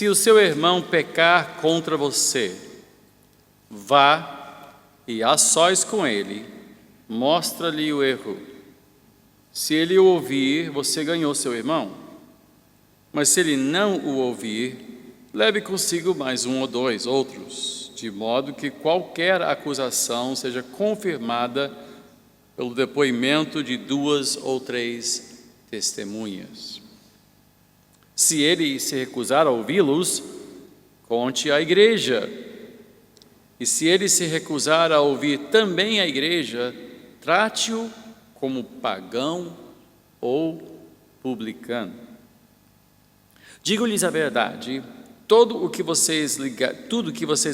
Se o seu irmão pecar contra você, vá e a sós com ele, mostra-lhe o erro. Se ele o ouvir, você ganhou seu irmão. Mas se ele não o ouvir, leve consigo mais um ou dois outros, de modo que qualquer acusação seja confirmada pelo depoimento de 2 ou 3 testemunhas. Se ele se recusar a ouvi-los, conte à igreja. E se ele se recusar a ouvir também a igreja, trate-o como pagão ou publicano. Digo-lhes a verdade, tudo que vocês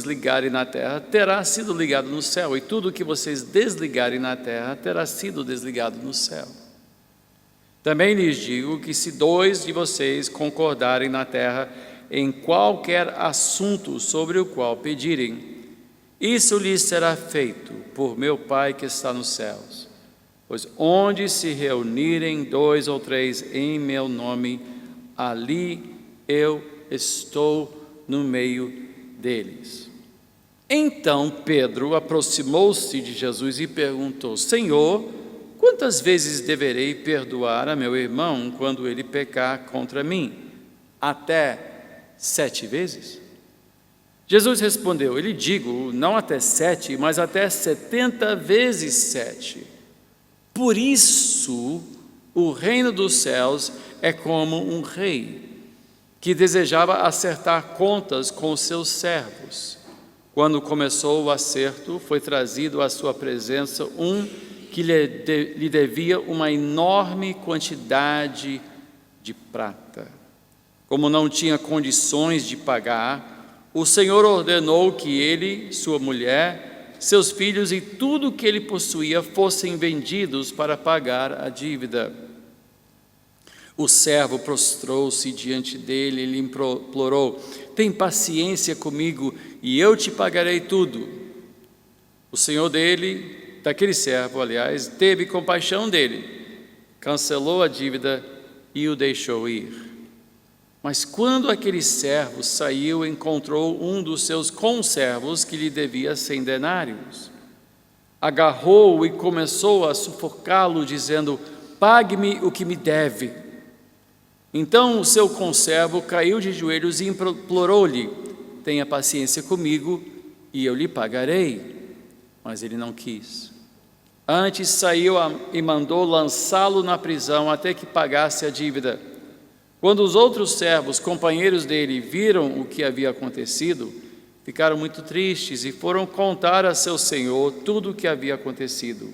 ligarem na terra terá sido ligado no céu, e tudo que vocês desligarem na terra terá sido desligado no céu. Também lhes digo que se 2 de vocês concordarem na terra em qualquer assunto sobre o qual pedirem, isso lhes será feito por meu Pai que está nos céus. Pois onde se reunirem 2 ou 3 em meu nome, ali eu estou no meio deles. Então Pedro aproximou-se de Jesus e perguntou: Senhor, quantas vezes deverei perdoar a meu irmão quando ele pecar contra mim? Até 7 vezes? Jesus respondeu: Eu lhe digo, não até 7, mas até 70 vezes 7. Por isso, o reino dos céus é como um rei que desejava acertar contas com seus servos. Quando começou o acerto, foi trazido à sua presença um que lhe devia uma enorme quantidade de prata. Como não tinha condições de pagar, o Senhor ordenou que ele, sua mulher, seus filhos e tudo que ele possuía fossem vendidos para pagar a dívida. O servo prostrou-se diante dele e lhe implorou: Tem paciência comigo e eu te pagarei tudo. O senhor daquele servo, teve compaixão dele, cancelou a dívida e o deixou ir. Mas quando aquele servo saiu, encontrou um dos seus conservos que lhe devia 100 denários. Agarrou-o e começou a sufocá-lo, dizendo: Pague-me o que me deve. Então o seu conservo caiu de joelhos e implorou-lhe: Tenha paciência comigo e eu lhe pagarei. Mas ele não quis. Antes saiu e mandou lançá-lo na prisão até que pagasse a dívida. Quando os outros servos, companheiros dele, viram o que havia acontecido, ficaram muito tristes e foram contar a seu senhor tudo o que havia acontecido.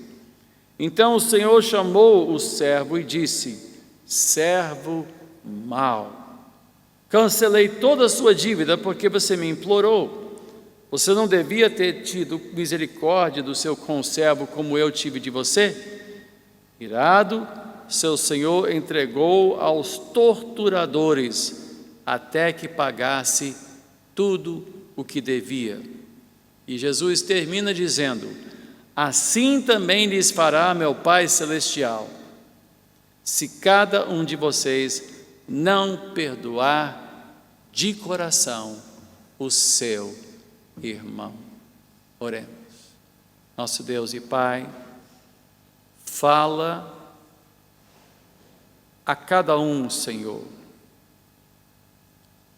Então o senhor chamou o servo e disse: Servo mau, cancelei toda a sua dívida porque você me implorou. Você não devia ter tido misericórdia do seu conservo como eu tive de você? Irado, seu senhor entregou aos torturadores até que pagasse tudo o que devia. E Jesus termina dizendo: Assim também lhes fará meu Pai Celestial, se cada um de vocês não perdoar de coração o seu irmão. Oremos. Nosso Deus e Pai, fala a cada um, Senhor,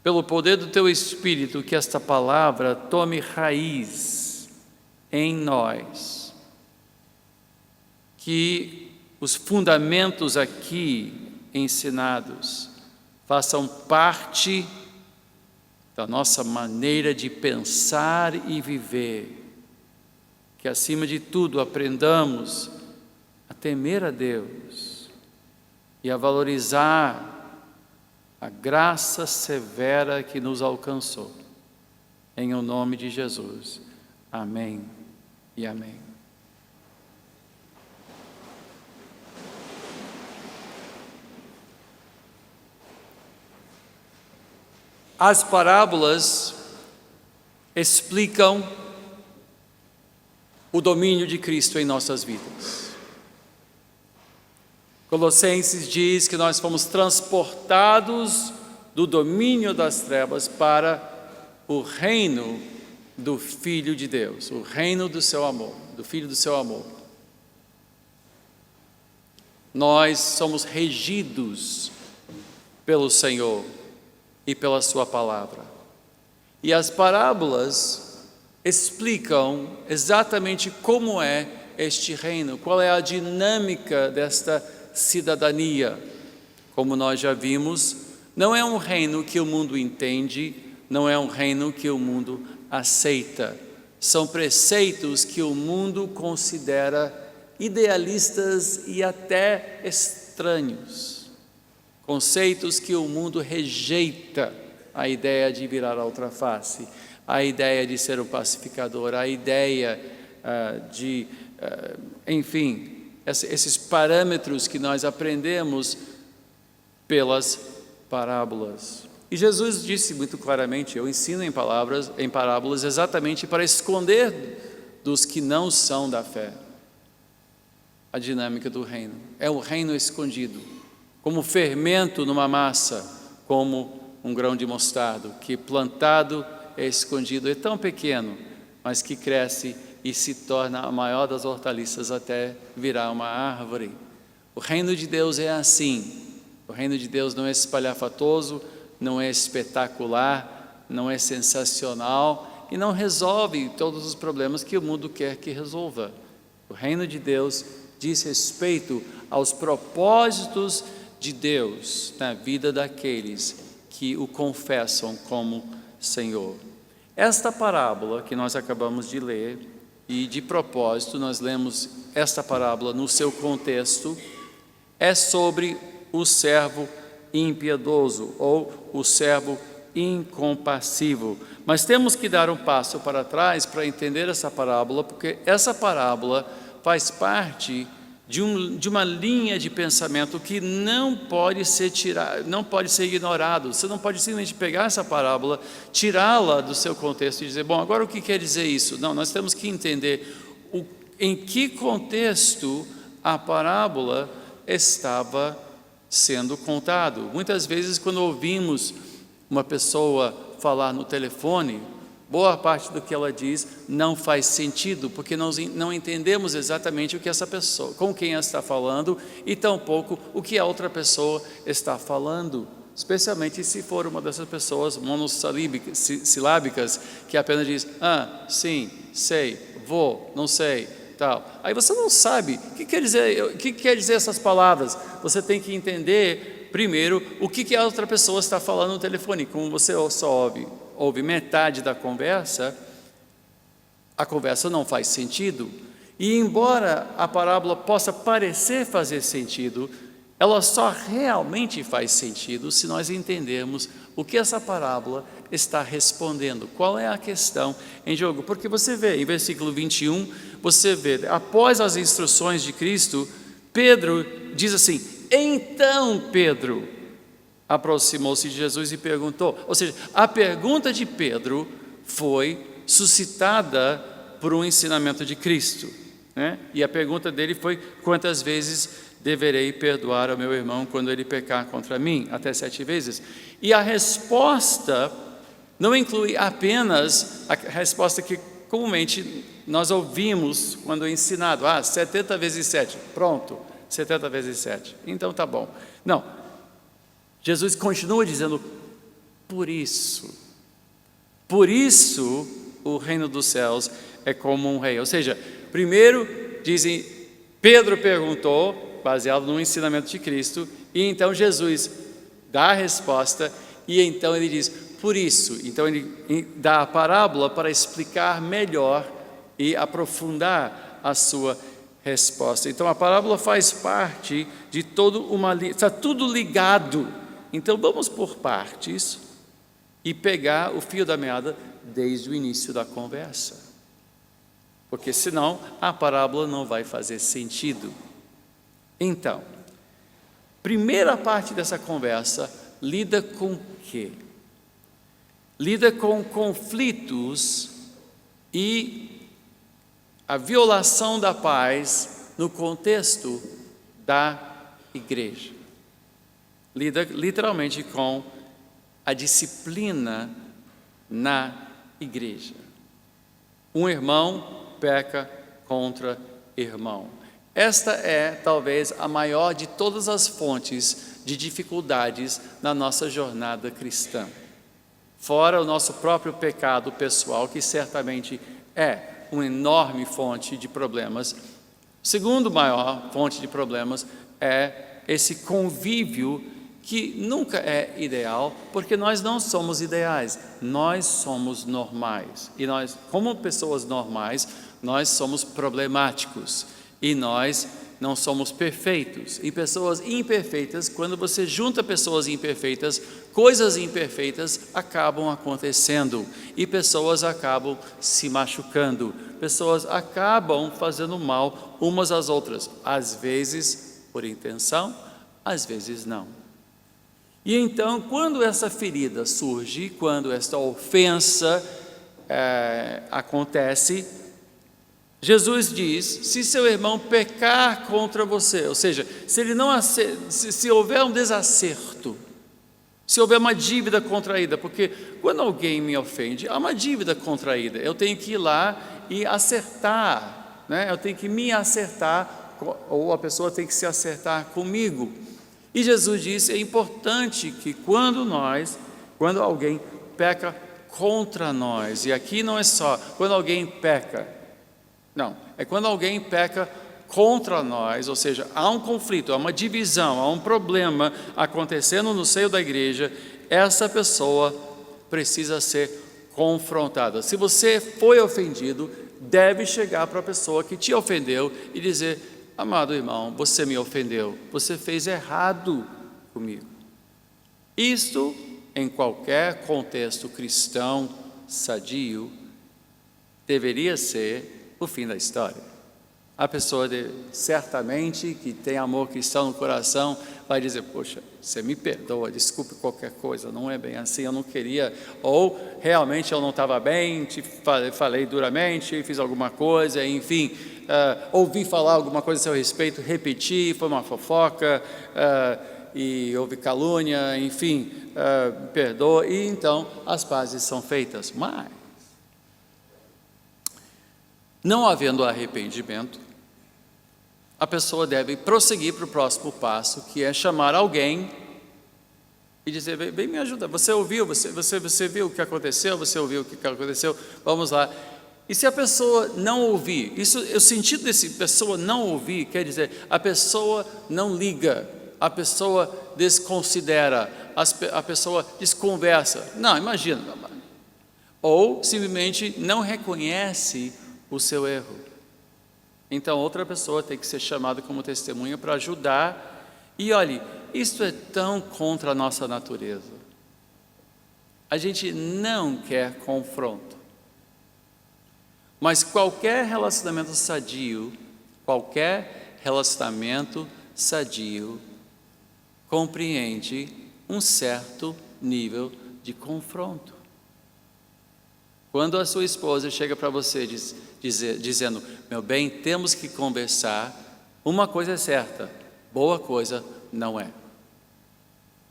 pelo poder do Teu Espírito, que esta palavra tome raiz em nós, que os fundamentos aqui ensinados façam parte da nossa maneira de pensar e viver, que acima de tudo aprendamos a temer a Deus e a valorizar a graça severa que nos alcançou. Em o nome de Jesus. Amém e amém. As parábolas explicam o domínio de Cristo em nossas vidas. Colossenses diz que nós fomos transportados do domínio das trevas para o reino do Filho de Deus, o reino do seu amor, do Filho do seu amor. Nós somos regidos pelo Senhor e pela sua palavra. E as parábolas explicam exatamente como é este reino, qual é a dinâmica desta cidadania. Como nós já vimos, não é um reino que o mundo entende, não é um reino que o mundo aceita. São preceitos que o mundo considera idealistas e até estranhos. Conceitos que o mundo rejeita: a ideia de virar a outra face, a ideia de ser um pacificador, a ideia enfim, esses parâmetros que nós aprendemos pelas parábolas. E Jesus disse muito claramente: eu ensino em parábolas exatamente para esconder dos que não são da fé a dinâmica do reino. É o reino escondido, como fermento numa massa, como um grão de mostarda, que plantado é escondido, é tão pequeno, mas que cresce e se torna a maior das hortaliças até virar uma árvore. O reino de Deus é assim. O reino de Deus não é espalhafatoso, não é espetacular, não é sensacional e não resolve todos os problemas que o mundo quer que resolva. O reino de Deus diz respeito aos propósitos de Deus na vida daqueles que o confessam como Senhor. Esta parábola que nós acabamos de ler, e de propósito nós lemos esta parábola no seu contexto, é sobre o servo impiedoso ou o servo incompassível. Mas temos que dar um passo para trás para entender essa parábola, porque essa parábola faz parte de uma linha de pensamento que não pode ser não pode ser ignorado. Você não pode simplesmente pegar essa parábola, tirá-la do seu contexto e dizer: bom, agora o que quer dizer isso? Não, nós temos que entender em que contexto a parábola estava sendo contado. Muitas vezes, quando ouvimos uma pessoa falar no telefone, boa parte do que ela diz não faz sentido, porque nós não entendemos exatamente o que essa pessoa, com quem ela está falando, e tampouco o que a outra pessoa está falando, especialmente se for uma dessas pessoas monossilábicas, que apenas diz: sim, sei, vou, não sei, tal. Aí você não sabe o que quer dizer essas palavras. Você tem que entender primeiro o que a outra pessoa está falando no telefone. Como você só ouve metade da conversa, a conversa não faz sentido. E embora a parábola possa parecer fazer sentido, ela só realmente faz sentido se nós entendermos o que essa parábola está respondendo, qual é a questão em jogo. Porque você vê, em versículo 21, você vê, após as instruções de Cristo, Pedro diz assim: então Pedro aproximou-se de Jesus e perguntou. Ou seja, a pergunta de Pedro foi suscitada por um ensinamento de Cristo, né? E a pergunta dele foi: quantas vezes deverei perdoar ao meu irmão quando ele pecar contra mim? Até 7 vezes. E a resposta não inclui apenas a resposta que comumente nós ouvimos quando é ensinado: 70 vezes 7, pronto, 70 vezes 7, então tá bom. Não, Jesus continua dizendo: por isso o reino dos céus é como um rei. Ou seja, primeiro dizem, Pedro perguntou, baseado no ensinamento de Cristo, e então Jesus dá a resposta, e então ele diz: por isso. Então ele dá a parábola para explicar melhor e aprofundar a sua resposta. Então a parábola faz parte de toda uma linha, está tudo ligado. Então vamos por partes e pegar o fio da meada desde o início da conversa, porque senão a parábola não vai fazer sentido. Então, primeira parte dessa conversa lida com o quê? Lida com conflitos e a violação da paz no contexto da igreja. Lida literalmente com a disciplina na igreja. Um irmão peca contra irmão. Esta é, talvez, a maior de todas as fontes de dificuldades na nossa jornada cristã. Fora o nosso próprio pecado pessoal, que certamente é uma enorme fonte de problemas. Segundo maior fonte de problemas é esse convívio que nunca é ideal, porque nós não somos ideais, nós somos normais. E nós, como pessoas normais, nós somos problemáticos e nós não somos perfeitos. E pessoas imperfeitas, quando você junta pessoas imperfeitas, coisas imperfeitas acabam acontecendo e pessoas acabam se machucando, pessoas acabam fazendo mal umas às outras, às vezes por intenção, às vezes não. E então, quando essa ferida surge, quando esta ofensa acontece, Jesus diz: se seu irmão pecar contra você, ou seja, se ele não se houver um desacerto, se houver uma dívida contraída, porque quando alguém me ofende, há uma dívida contraída, eu tenho que ir lá e acertar, né? Eu tenho que me acertar, ou a pessoa tem que se acertar comigo. E Jesus disse: é importante que quando alguém peca contra nós, e aqui não é só quando alguém peca, não, é quando alguém peca contra nós, ou seja, há um conflito, há uma divisão, há um problema acontecendo no seio da igreja, essa pessoa precisa ser confrontada. Se você foi ofendido, deve chegar para a pessoa que te ofendeu e dizer: amado irmão, você me ofendeu, você fez errado comigo. Isto, em qualquer contexto cristão sadio, deveria ser o fim da história. A pessoa certamente que tem amor cristão no coração vai dizer: poxa, você me perdoa, desculpe qualquer coisa, não é bem assim, eu não queria, ou realmente eu não estava bem, te falei duramente, fiz alguma coisa, enfim, ouvi falar alguma coisa a seu respeito, repeti, foi uma fofoca, e houve calúnia, enfim, perdoa, e então as pazes são feitas. Mas, não havendo arrependimento, a pessoa deve prosseguir para o próximo passo, que é chamar alguém e dizer: vem me ajuda, você ouviu, você viu o que aconteceu, você ouviu o que aconteceu, vamos lá. E se a pessoa não ouvir, o sentido desse pessoa não ouvir quer dizer, a pessoa não liga, a pessoa desconsidera, a pessoa desconversa, não, imagina, ou simplesmente não reconhece o seu erro. Então outra pessoa tem que ser chamada como testemunha para ajudar. E olhe, isso é tão contra a nossa natureza. A gente não quer confronto. Mas qualquer relacionamento sadio compreende um certo nível de confronto. Quando a sua esposa chega para você dizendo: meu bem, temos que conversar, uma coisa é certa, boa coisa não é.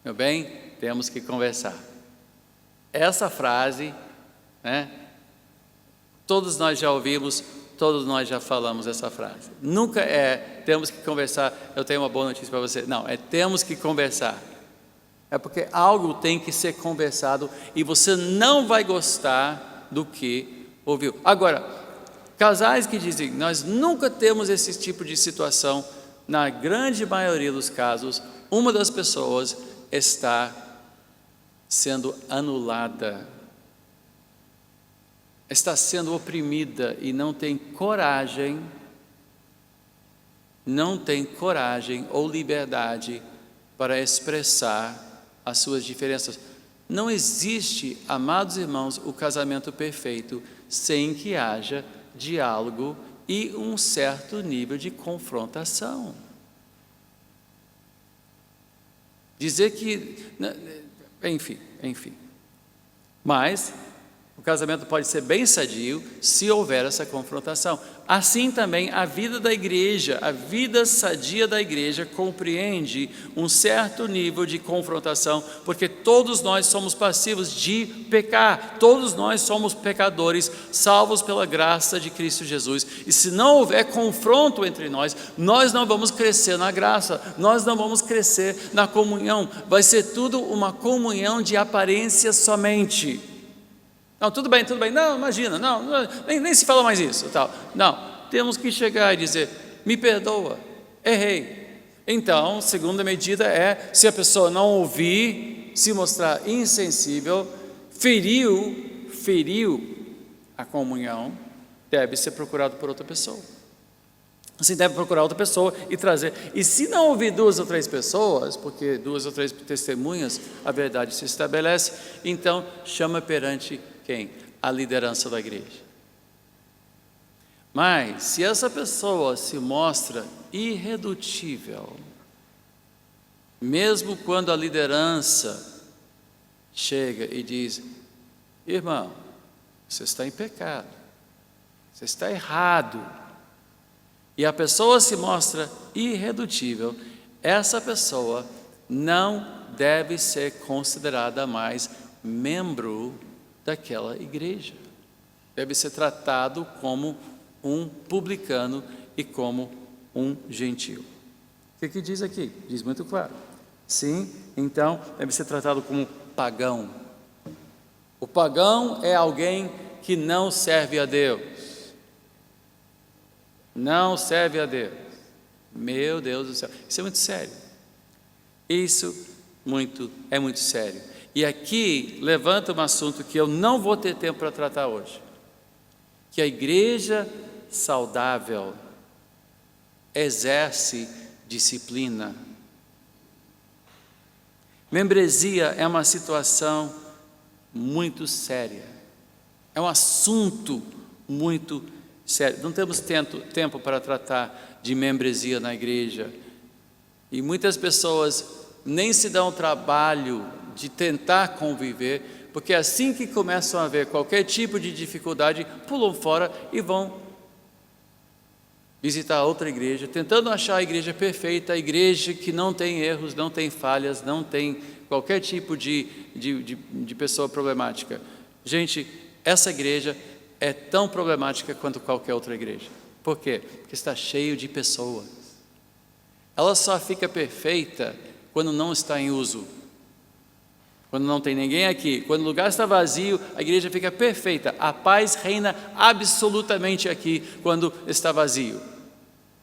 Meu bem, temos que conversar. Essa frase, né, todos nós já ouvimos, todos nós já falamos essa frase. Nunca é temos que conversar, eu tenho uma boa notícia para você. Não, é temos que conversar. É porque algo tem que ser conversado e você não vai gostar do que ouviu. Agora, casais que dizem: nós nunca temos esse tipo de situação, na grande maioria dos casos, uma das pessoas está sendo anulada, está sendo oprimida e não tem coragem ou liberdade para expressar as suas diferenças. Não existe, amados irmãos, o casamento perfeito sem que haja diálogo e um certo nível de confrontação. Dizer que, enfim. Mas O casamento pode ser bem sadio se houver essa confrontação. Assim também a vida da igreja, a vida sadia da igreja compreende um certo nível de confrontação, porque todos nós somos passivos de pecar, todos nós somos pecadores, salvos pela graça de Cristo Jesus. E se não houver confronto entre nós, nós não vamos crescer na graça, nós não vamos crescer na comunhão, vai ser tudo uma comunhão de aparência somente. Não, tudo bem, não, imagina, nem se fala mais isso, tal. Não, temos que chegar e dizer, me perdoa, errei. Então, segunda medida é, se a pessoa não ouvir, se mostrar insensível, feriu a comunhão, deve ser procurado por outra pessoa. Você deve procurar outra pessoa e trazer. E se não ouvir 2 ou 3 pessoas, porque 2 ou 3 testemunhas, a verdade se estabelece, então chama perante quem? A liderança da igreja. Mas, se essa pessoa se mostra irredutível, mesmo quando a liderança chega e diz, irmão, você está em pecado, você está errado, e a pessoa se mostra irredutível, essa pessoa não deve ser considerada mais membro daquela igreja. Deve ser tratado como um publicano e como um gentio. O que diz aqui? Diz muito claro. Sim, então deve ser tratado como pagão. O pagão é alguém que não serve a Deus. Não serve a Deus. Meu Deus do céu, isso é muito sério. Isso é muito sério. E aqui levanta um assunto que eu não vou ter tempo para tratar hoje, que a igreja saudável exerce disciplina. Membresia é uma situação muito séria, é um assunto muito sério. Não temos tempo para tratar de membresia na igreja, e muitas pessoas nem se dão o trabalho de tentar conviver, porque assim que começam a ver qualquer tipo de dificuldade, pulam fora e vão visitar outra igreja, tentando achar a igreja perfeita, a igreja que não tem erros, não tem falhas, não tem qualquer tipo de pessoa problemática. Gente, essa igreja é tão problemática quanto qualquer outra igreja. Por quê? Porque está cheio de pessoas. Ela só fica perfeita quando não está em uso. Quando não tem ninguém aqui, quando o lugar está vazio, a igreja fica perfeita. A paz reina absolutamente aqui quando está vazio.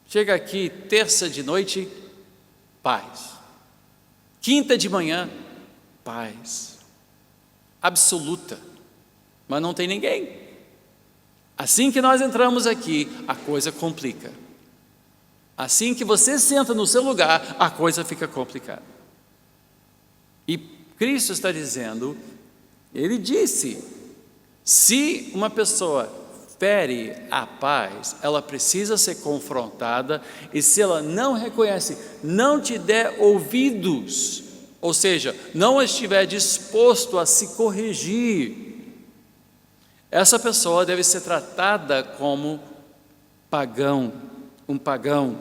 Chega aqui terça de noite, paz. Quinta de manhã, paz. Absoluta. Mas não tem ninguém. Assim que nós entramos aqui, a coisa complica. Assim que você senta no seu lugar, a coisa fica complicada. E Cristo está dizendo, Ele disse, se uma pessoa fere a paz, ela precisa ser confrontada, e se ela não reconhece, não te der ouvidos, ou seja, não estiver disposto a se corrigir, essa pessoa deve ser tratada como pagão, um pagão.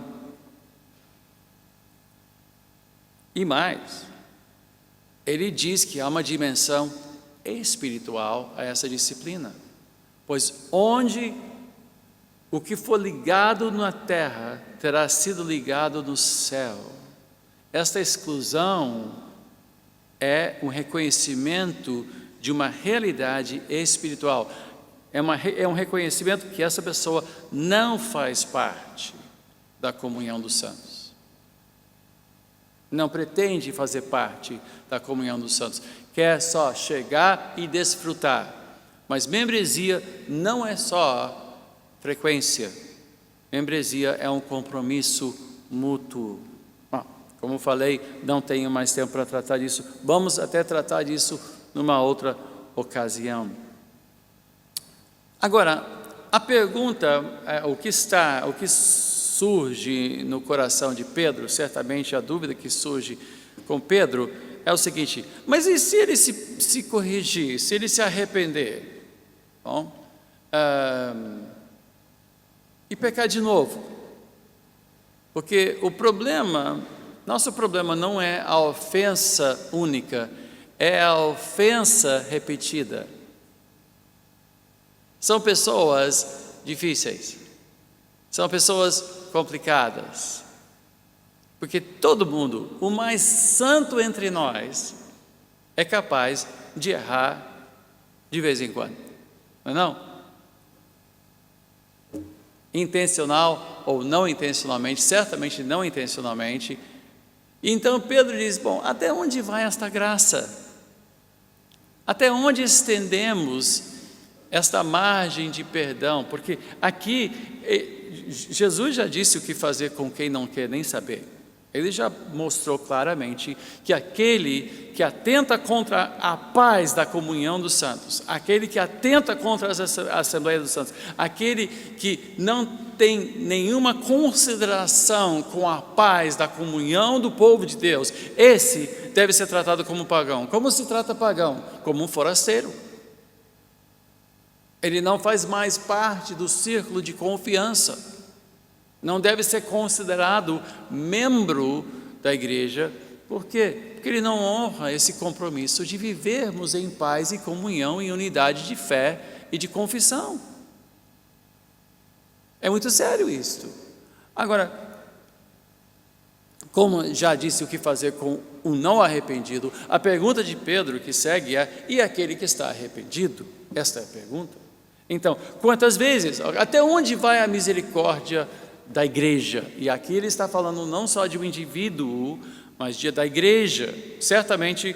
E mais, ele diz que há uma dimensão espiritual a essa disciplina, pois onde o que for ligado na terra terá sido ligado no céu. Esta exclusão é um reconhecimento de uma realidade espiritual, é um reconhecimento que essa pessoa não faz parte da comunhão dos santos. Não pretende fazer parte da comunhão dos santos, quer só chegar e desfrutar. Mas membresia não é só frequência, membresia é um compromisso mútuo. Bom, como falei, não tenho mais tempo para tratar disso, vamos até tratar disso numa outra ocasião. Agora, a pergunta, o que surge no coração de Pedro, certamente a dúvida que surge com Pedro é o seguinte: mas e se ele se corrigir, se ele se arrepender? Bom, e pecar de novo. Porque nosso problema não é a ofensa única, é a ofensa repetida. São pessoas difíceis, são pessoas complicadas, porque todo mundo, o mais santo entre nós, é capaz de errar de vez em quando, não é não? Intencional ou não intencionalmente, certamente não intencionalmente. Então Pedro diz, bom, até onde vai esta graça? Até onde estendemos esta margem de perdão? Porque aqui, Jesus já disse o que fazer com quem não quer nem saber. Ele já mostrou claramente que aquele que atenta contra a paz da comunhão dos santos, aquele que atenta contra a Assembleia dos Santos, aquele que não tem nenhuma consideração com a paz da comunhão do povo de Deus, esse deve ser tratado como pagão. Como se trata pagão? Como um forasteiro. Ele não faz mais parte do círculo de confiança. Não deve ser considerado membro da igreja. Por quê? Porque ele não honra esse compromisso de vivermos em paz e comunhão, em unidade de fé e de confissão. É muito sério isto. Agora, como já disse o que fazer com o não arrependido, a pergunta de Pedro que segue é: e aquele que está arrependido? Esta é a pergunta. Então, quantas vezes? Até onde vai a misericórdia da igreja? E aqui ele está falando não só de um indivíduo, mas da igreja. Certamente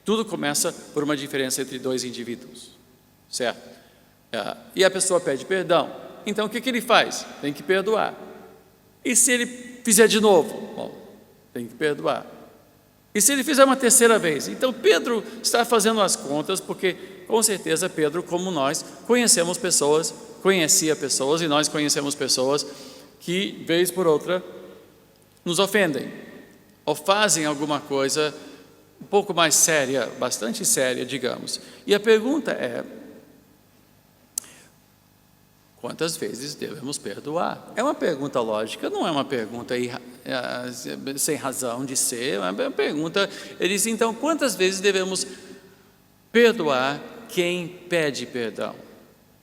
tudo começa por uma diferença entre dois indivíduos, certo? E a pessoa pede perdão, então o que ele faz? Tem que perdoar. E se ele fizer de novo? Bom, tem que perdoar. E se ele fizer uma terceira vez? Então Pedro está fazendo as contas, porque com certeza Pedro, como nós, conhecia pessoas, e nós conhecemos pessoas que, vez por outra, nos ofendem, ou fazem alguma coisa um pouco mais séria, bastante séria, digamos. E a pergunta é: quantas vezes devemos perdoar? É uma pergunta lógica, não é uma pergunta sem razão de ser, é uma pergunta. Ele diz, então, quantas vezes devemos perdoar quem pede perdão?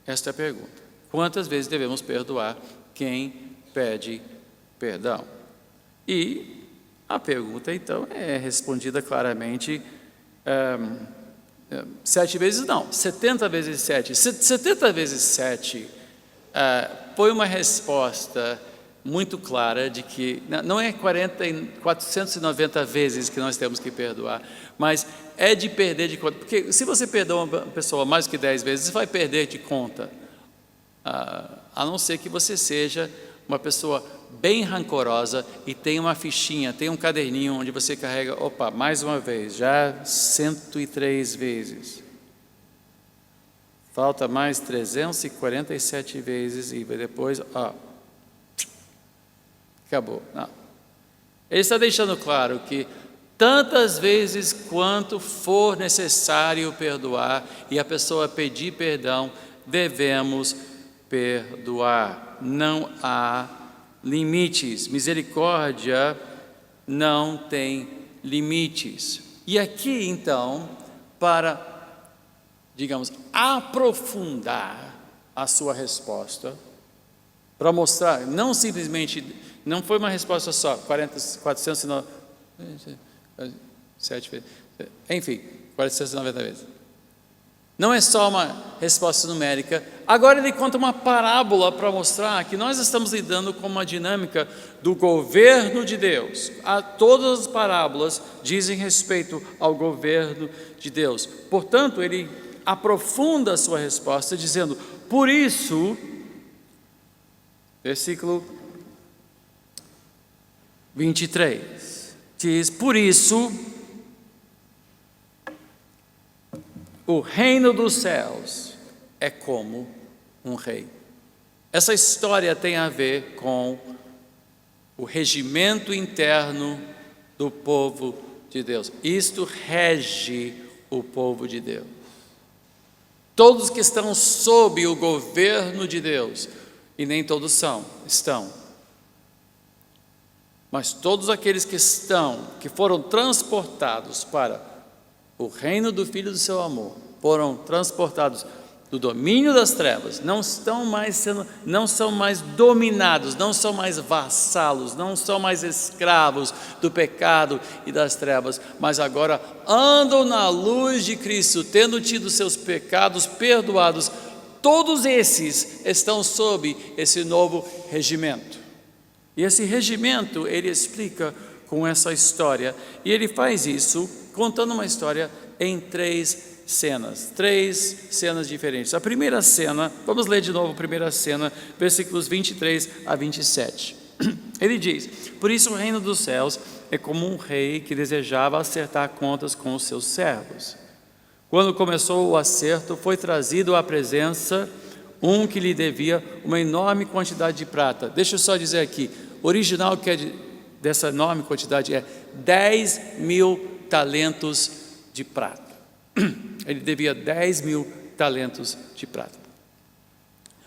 Esta é a pergunta. Quantas vezes devemos perdoar quem pede perdão? E a pergunta, então, é respondida claramente 7 vezes não, 70 vezes 7. 70 vezes 7 foi uma resposta muito clara de que não é 490 vezes que nós temos que perdoar, mas é de perder de conta. Porque se você perdoa uma pessoa mais do que 10 vezes, você vai perder de conta, a não ser que você seja uma pessoa bem rancorosa e tem uma fichinha, tem um caderninho onde você carrega, opa, mais uma vez, já 103 vezes. Falta mais 347 vezes e depois, acabou. Não. Ele está deixando claro que tantas vezes quanto for necessário perdoar e a pessoa pedir perdão, devemos perdoar. Não há limites. Misericórdia não tem limites. E aqui, então, para, digamos, aprofundar a sua resposta, para mostrar, não simplesmente, não foi uma resposta só, 497 vezes, enfim, 490 vezes. Não é só uma resposta numérica. Agora ele conta uma parábola para mostrar que nós estamos lidando com uma dinâmica do governo de Deus. Todas as parábolas dizem respeito ao governo de Deus. Portanto, ele aprofunda a sua resposta dizendo, por isso, versículo 23, diz, por isso, o reino dos céus é como um rei. Essa história tem a ver com o regimento interno do povo de Deus. Isto rege o povo de Deus. Todos que estão sob o governo de Deus, e nem todos estão. Mas todos aqueles que foram transportados para o reino do Filho do seu amor, foram transportados do domínio das trevas, não são mais dominados, não são mais vassalos, não são mais escravos do pecado e das trevas, mas agora andam na luz de Cristo, tendo tido seus pecados perdoados. Todos esses estão sob esse novo regimento. E esse regimento ele explica com essa história, e ele faz isso contando uma história em três cenas diferentes. A primeira cena, vamos ler de novo a primeira cena, versículos 23 a 27. Ele diz: por isso o reino dos céus é como um rei que desejava acertar contas com os seus servos. Quando começou o acerto, foi trazido à presença um que lhe devia uma enorme quantidade de prata. Deixa eu só dizer aqui, o original dessa enorme quantidade é 10.000 talentos de prata. Ele devia 10.000 talentos de prata.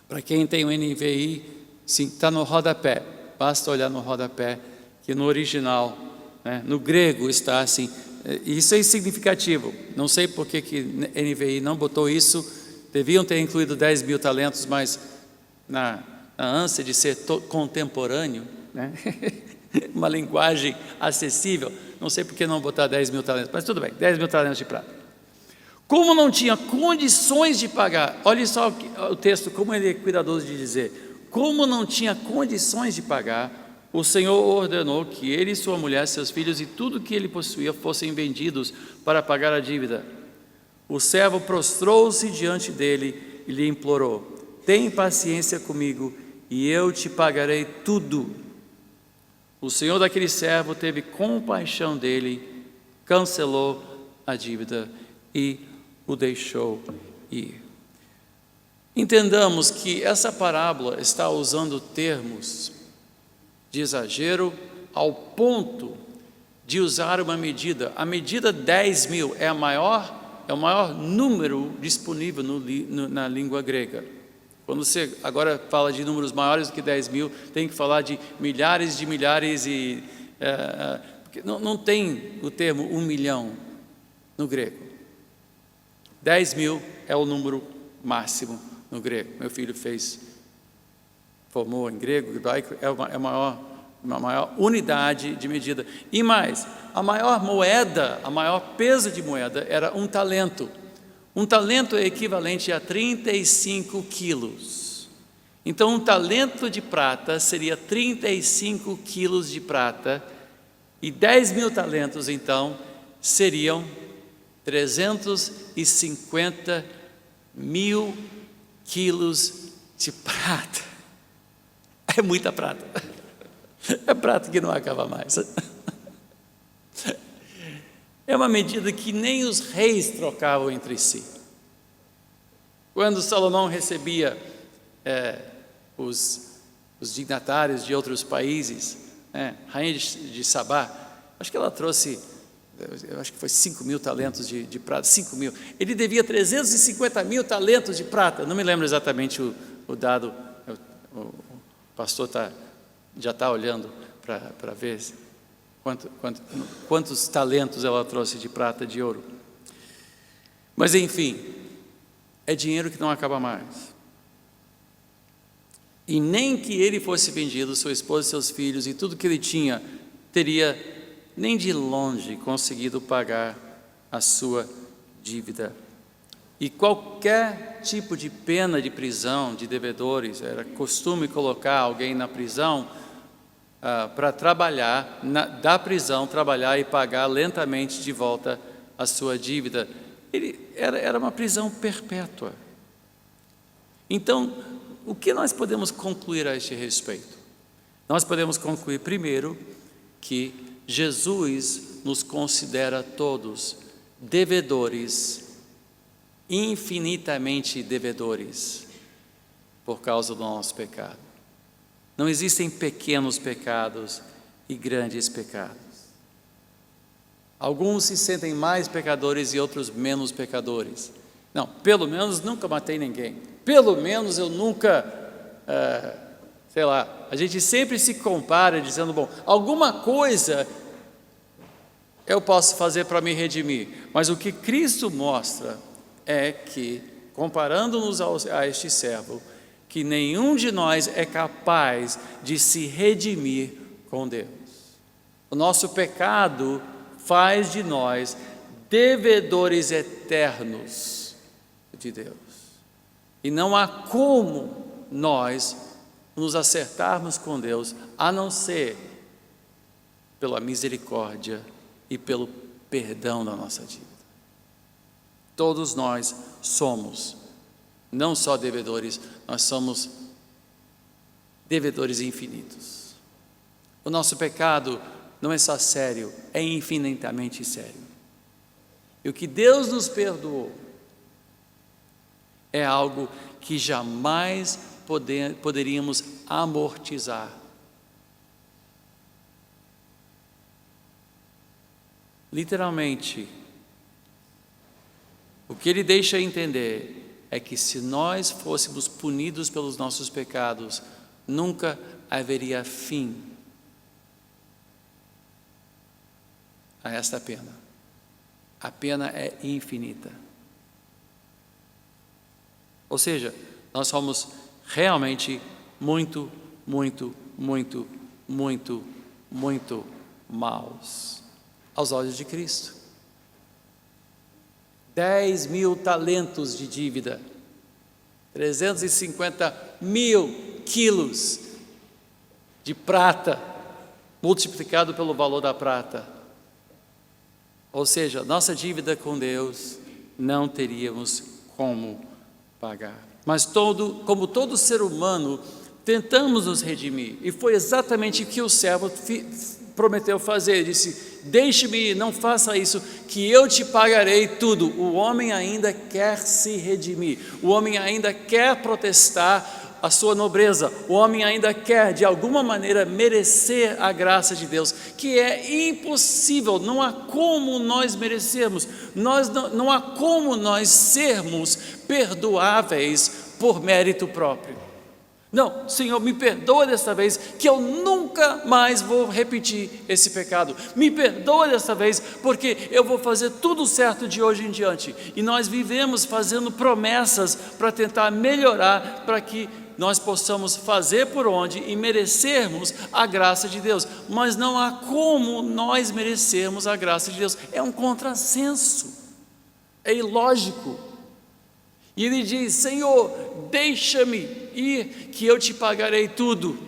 Para quem tem o NVI, sim, está no rodapé, basta olhar no rodapé, que no original, né, no grego está assim. Isso é significativo, não sei por que NVI não botou isso, deviam ter incluído 10.000 talentos, mas na ânsia de ser contemporâneo, né? Uma linguagem acessível, não sei por que não botar 10.000 talentos, mas tudo bem, 10.000 talentos de prata. Como não tinha condições de pagar, olha só o texto, como ele é cuidadoso de dizer, como não tinha condições de pagar, o Senhor ordenou que ele e sua mulher, seus filhos e tudo que ele possuía fossem vendidos para pagar a dívida. O servo prostrou-se diante dele e lhe implorou: tem paciência comigo e eu te pagarei tudo. O senhor daquele servo teve compaixão dele, cancelou a dívida e o deixou ir. Entendamos que essa parábola está usando termos de exagero ao ponto de usar uma medida. A medida 10.000 é o maior número disponível na língua grega. Quando você agora fala de números maiores do que 10.000, tem que falar de milhares e não tem o termo 1 milhão no grego. 10.000 é o número máximo no grego. Meu filho formou em grego, hebraico, é uma maior unidade de medida. E mais, a maior peso de moeda era um talento. Um talento é equivalente a 35 quilos. Então, um talento de prata seria 35 quilos de prata, e 10.000 talentos, então, seriam 350.000 quilos de prata. É muita prata. É prata que não acaba mais. É uma medida que nem os reis trocavam entre si. Quando Salomão recebia os dignatários de outros países, rainha de Sabá, acho que ela trouxe, acho que foi 5.000 talentos de prata, 5.000. Ele devia 350.000 talentos de prata, não me lembro exatamente o dado, o pastor já está olhando para ver quantos talentos ela trouxe de prata, de ouro. Mas enfim, é dinheiro que não acaba mais. E nem que ele fosse vendido, sua esposa e seus filhos e tudo que ele tinha, teria nem de longe conseguido pagar a sua dívida. E qualquer tipo de pena de prisão, de devedores, era costume colocar alguém na prisão para trabalhar, da prisão, trabalhar e pagar lentamente de volta a sua dívida. Era uma prisão perpétua. Então, o que nós podemos concluir a este respeito? Nós podemos concluir, primeiro, que Jesus nos considera todos devedores, infinitamente devedores, por causa do nosso pecado. Não existem pequenos pecados e grandes pecados. Alguns se sentem mais pecadores e outros menos pecadores. Não, pelo menos nunca matei ninguém. Pelo menos eu nunca, sei lá, a gente sempre se compara dizendo, bom, alguma coisa eu posso fazer para me redimir. Mas o que Cristo mostra é que, comparando-nos a este servo, que nenhum de nós é capaz de se redimir com Deus. O nosso pecado faz de nós devedores eternos de Deus. E não há como nós nos acertarmos com Deus, a não ser pela misericórdia e pelo perdão da nossa dívida. Todos nós somos, não só devedores, nós somos devedores infinitos. O nosso pecado não é só sério, é infinitamente sério. E o que Deus nos perdoou é algo que jamais poderíamos amortizar. Literalmente, o que ele deixa entender é que se nós fôssemos punidos pelos nossos pecados, nunca haveria fim a esta pena. A pena é infinita. Ou seja, nós somos realmente muito, muito, muito, muito, muito maus aos olhos de Cristo. 10.000 talentos de dívida, 350.000 quilos de prata, multiplicado pelo valor da prata. Ou seja, nossa dívida com Deus não teríamos como pagar. Mas como todo ser humano, tentamos nos redimir. E foi exatamente o que o servo prometeu fazer. Ele disse, deixe-me ir, não faça isso, que eu te pagarei tudo. O homem ainda quer se redimir. O homem ainda quer protestar a sua nobreza. O homem ainda quer, de alguma maneira, merecer a graça de Deus, que é impossível. Não há como nós merecermos. Não há como nós sermos perdoáveis por mérito próprio. Não, Senhor, me perdoa desta vez, que eu nunca mais vou repetir esse pecado. Me perdoa desta vez, porque eu vou fazer tudo certo de hoje em diante. E nós vivemos fazendo promessas para tentar melhorar, para que nós possamos fazer por onde e merecermos a graça de Deus. Mas não há como nós merecermos a graça de Deus. É um contrassenso, é ilógico. E ele diz, Senhor, deixa-me ir, que eu te pagarei tudo.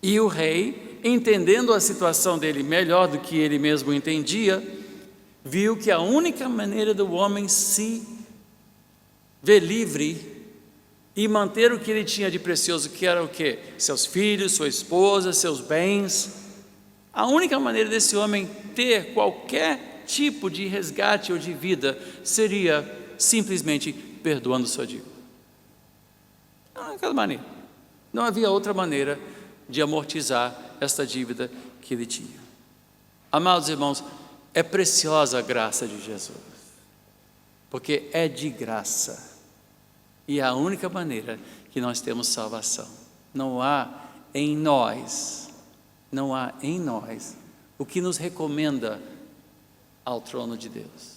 E o rei, entendendo a situação dele melhor do que ele mesmo entendia, viu que a única maneira do homem se ver livre e manter o que ele tinha de precioso, que era o quê? Seus filhos, sua esposa, seus bens. A única maneira desse homem ter qualquer tipo de resgate ou de vida seria simplesmente perdoando sua dívida. Não é aquela maneira. Não havia outra maneira de amortizar esta dívida que ele tinha. Amados irmãos, é preciosa a graça de Jesus, porque é de graça, e é a única maneira que nós temos salvação. Não há em nós o que nos recomenda ao trono de Deus.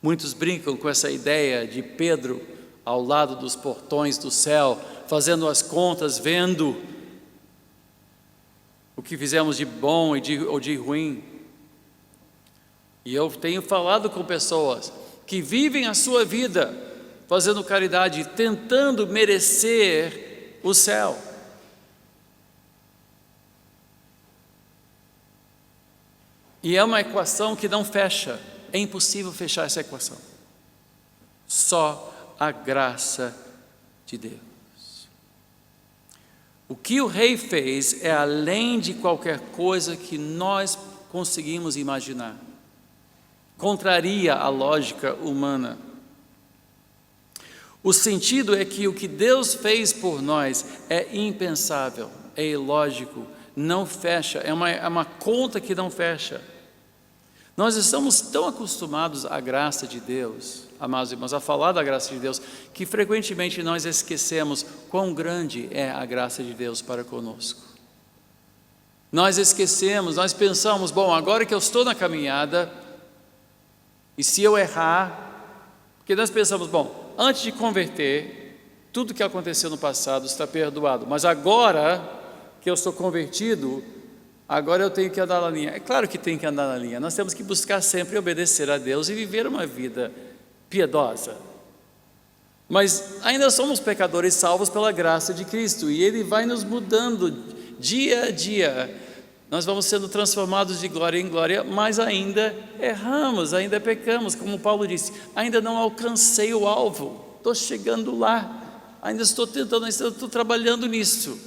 Muitos brincam com essa ideia de Pedro ao lado dos portões do céu, fazendo as contas, vendo o que fizemos de bom ou de ruim. E eu tenho falado com pessoas que vivem a sua vida fazendo caridade, tentando merecer o céu. E é uma equação que não fecha. É impossível fechar essa equação. Só a graça de Deus. O que o rei fez é além de qualquer coisa que nós conseguimos imaginar. Contraria a lógica humana. O sentido é que o que Deus fez por nós é impensável, é ilógico, não fecha, é uma conta que não fecha. Nós estamos tão acostumados à graça de Deus, amados irmãos, a falar da graça de Deus, que frequentemente nós esquecemos quão grande é a graça de Deus para conosco. Nós esquecemos, nós pensamos, bom, agora que eu estou na caminhada, e se eu errar, porque nós pensamos, bom, antes de converter, tudo que aconteceu no passado está perdoado, mas agora que eu estou convertido, agora eu tenho que andar na linha. É claro que tem que andar na linha, nós temos que buscar sempre obedecer a Deus e viver uma vida piedosa. Mas ainda somos pecadores salvos pela graça de Cristo, e Ele vai nos mudando dia a dia. Nós vamos sendo transformados de glória em glória, mas ainda erramos, ainda pecamos, como Paulo disse, ainda não alcancei o alvo, estou chegando lá, ainda estou tentando, estou trabalhando nisso,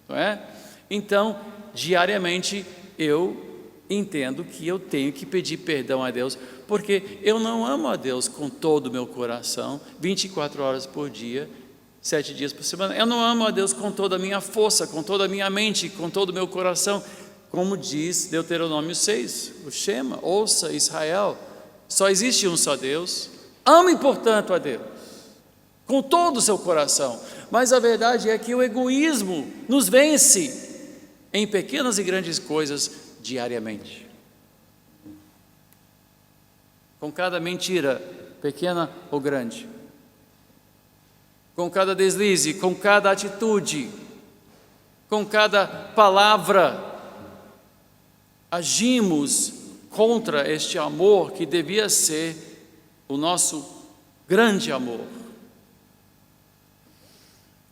não é? Então, diariamente eu entendo que eu tenho que pedir perdão a Deus, porque eu não amo a Deus com todo o meu coração, 24 horas por dia, 7 dias por semana. Eu não amo a Deus com toda a minha força, com toda a minha mente, com todo o meu coração, como diz Deuteronômio 6, o Shema, ouça Israel, só existe um só Deus, ame portanto a Deus, com todo o seu coração. Mas a verdade é que o egoísmo nos vence em pequenas e grandes coisas diariamente. Com cada mentira, pequena ou grande, com cada deslize, com cada atitude, com cada palavra, agimos contra este amor que devia ser o nosso grande amor.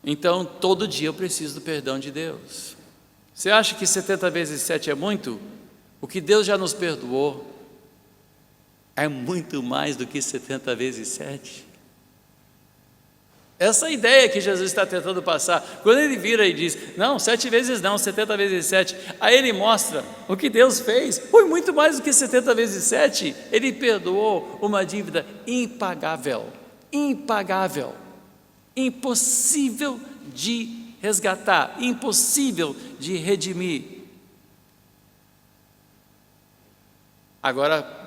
Então, todo dia eu preciso do perdão de Deus. Você acha que 70 vezes 7 é muito? O que Deus já nos perdoou é muito mais do que 70 vezes 7. Essa ideia que Jesus está tentando passar, quando ele vira e diz, não, 7 vezes não, 70 vezes 7, aí ele mostra o que Deus fez, foi muito mais do que 70 vezes 7, ele perdoou uma dívida impagável, impossível de resgatar, impossível de redimir. Agora,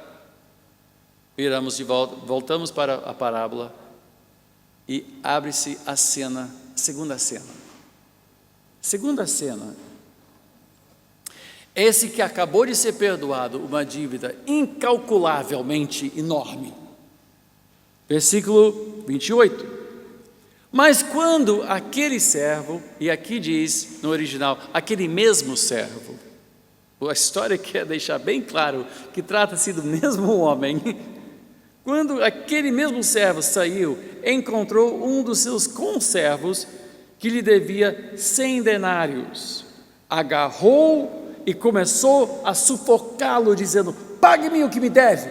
voltamos para a parábola, e abre-se a cena, segunda cena. Esse que acabou de ser perdoado uma dívida incalculavelmente enorme. Versículo 28. Mas quando aquele servo, e aqui diz no original, aquele mesmo servo, a história quer deixar bem claro que trata-se do mesmo homem. Quando aquele mesmo servo saiu, encontrou um dos seus conservos que lhe devia 100 denários. Agarrou e começou a sufocá-lo, dizendo, pague-me o que me deve.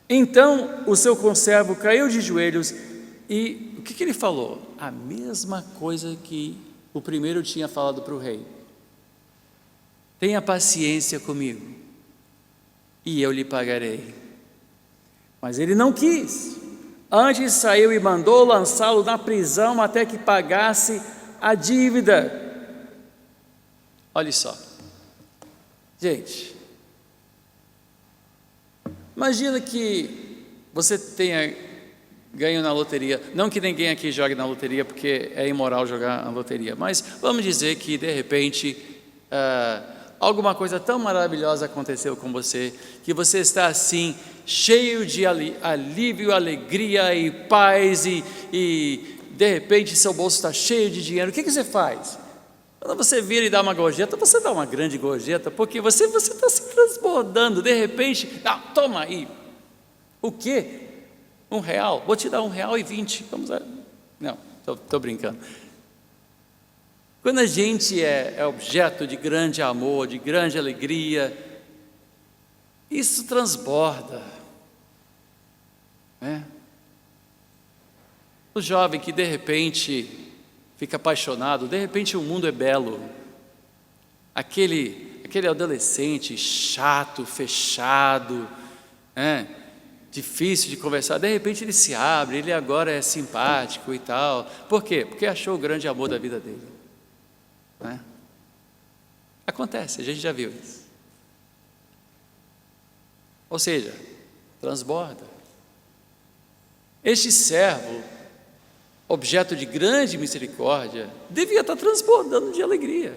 Então o seu conservo caiu de joelhos e o que ele falou? A mesma coisa que o primeiro tinha falado para o rei. Tenha paciência comigo e eu lhe pagarei. Mas ele não quis. Antes saiu e mandou lançá-lo na prisão até que pagasse a dívida. Olha só. Gente, imagina que você tenha ganho na loteria. Não que ninguém aqui jogue na loteria, porque é imoral jogar na loteria. Mas vamos dizer que de repente alguma coisa tão maravilhosa aconteceu com você, que você está assim, cheio de alívio, alegria e paz, e de repente seu bolso está cheio de dinheiro. O que você faz? Quando você vira e dá uma gorjeta, você dá uma grande gorjeta, porque você está se transbordando, de repente, toma aí. O quê? R$1? Vou te dar R$1,20. Vamos lá. Não, estou brincando. Quando a gente é objeto de grande amor, de grande alegria, isso transborda, né? O jovem que de repente fica apaixonado, de repente o mundo é belo, aquele adolescente chato, fechado, né? Difícil de conversar, de repente ele se abre, ele agora é simpático e tal. Por quê? Porque achou o grande amor da vida dele. Né? Acontece, a gente já viu isso. Ou seja, transborda. Este servo, objeto de grande misericórdia, devia estar transbordando de alegria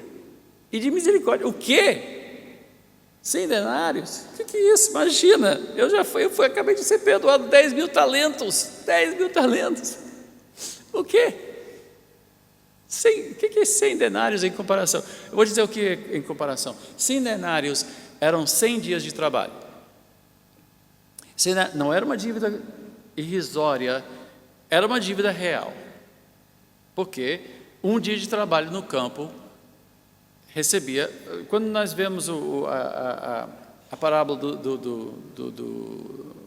e de misericórdia. O quê? 100 denários? O que é isso? Imagina, acabei de ser perdoado 10 mil talentos. 10 mil talentos. O quê? O que é 100 denários em comparação? Eu vou dizer o que é em comparação. 100 denários eram 100 dias de trabalho. Não era uma dívida irrisória, era uma dívida real. Porque um dia de trabalho no campo recebia. Quando nós vemos a parábola